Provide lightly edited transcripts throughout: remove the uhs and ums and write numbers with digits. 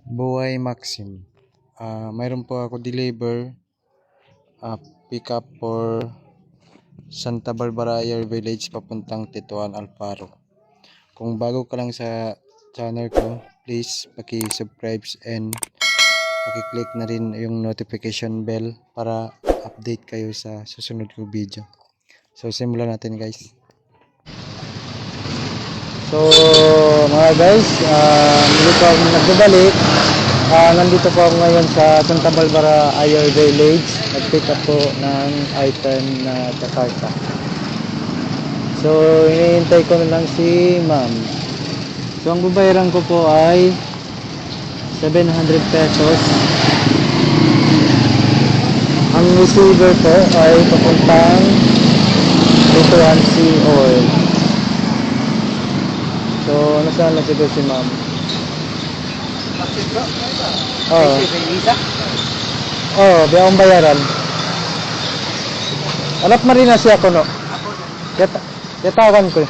Buhay Maxim. Mayroon po ako deliver pick up for Santa Barbara Ayer Village papuntang Tetuan Alfaro. Kung bago ka lang sa channel ko, please paki-subscribe and paki-click na rin yung notification bell para update kayo sa susunod kong video. So simulan natin guys. So mga guys, muli po ako nagbabalik. Nandito po ako ngayon sa Santa Barbara Ayer Village. Nag-pick up po ng item na Jakarta. So hinihintay ko na lang si ma'am. So ang babayaran ko po ay 700 pesos. Ang receiver po ay papuntang Tetuan Sea Oil. So nasaan na siguro si ma'am? Biya bayaran. Anak marina siya ko no. Yatawan ko.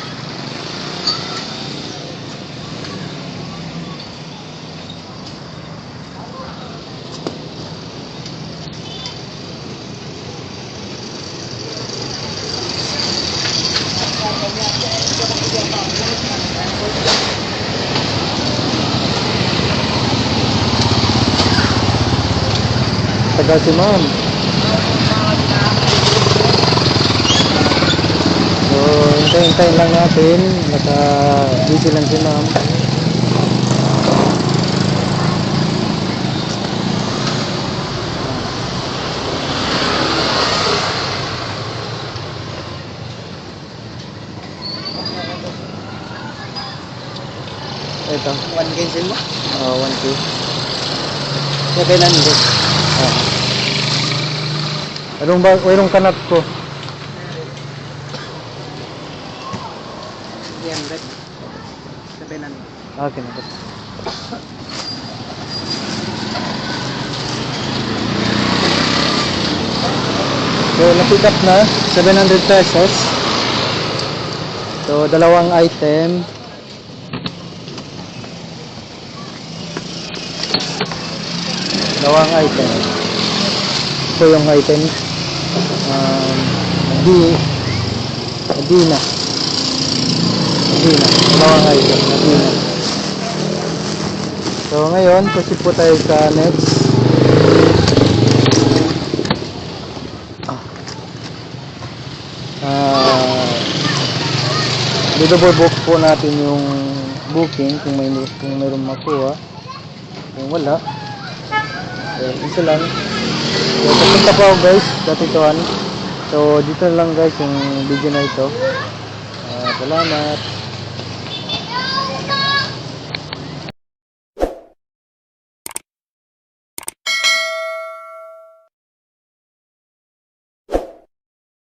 Tagal si ma'am. So, hintayin lang natin. Naka-busy lang si ma'am. Ito. 1K sin mo? 1K. 700. Mayroong kanat ko. 300. 700. Okay na po. So, na-pick up na 700 pesos. So, dalawang item. Ito yung item. Adina. Dalawang item. Adina. So, ngayon, proceed po tayo sa next. Double book po natin yung booking kung mayroong makuha. Kung wala, isa lang. So, papunta po ako guys sa Tetuan. So, dito lang guys yung video na ito. Salamat.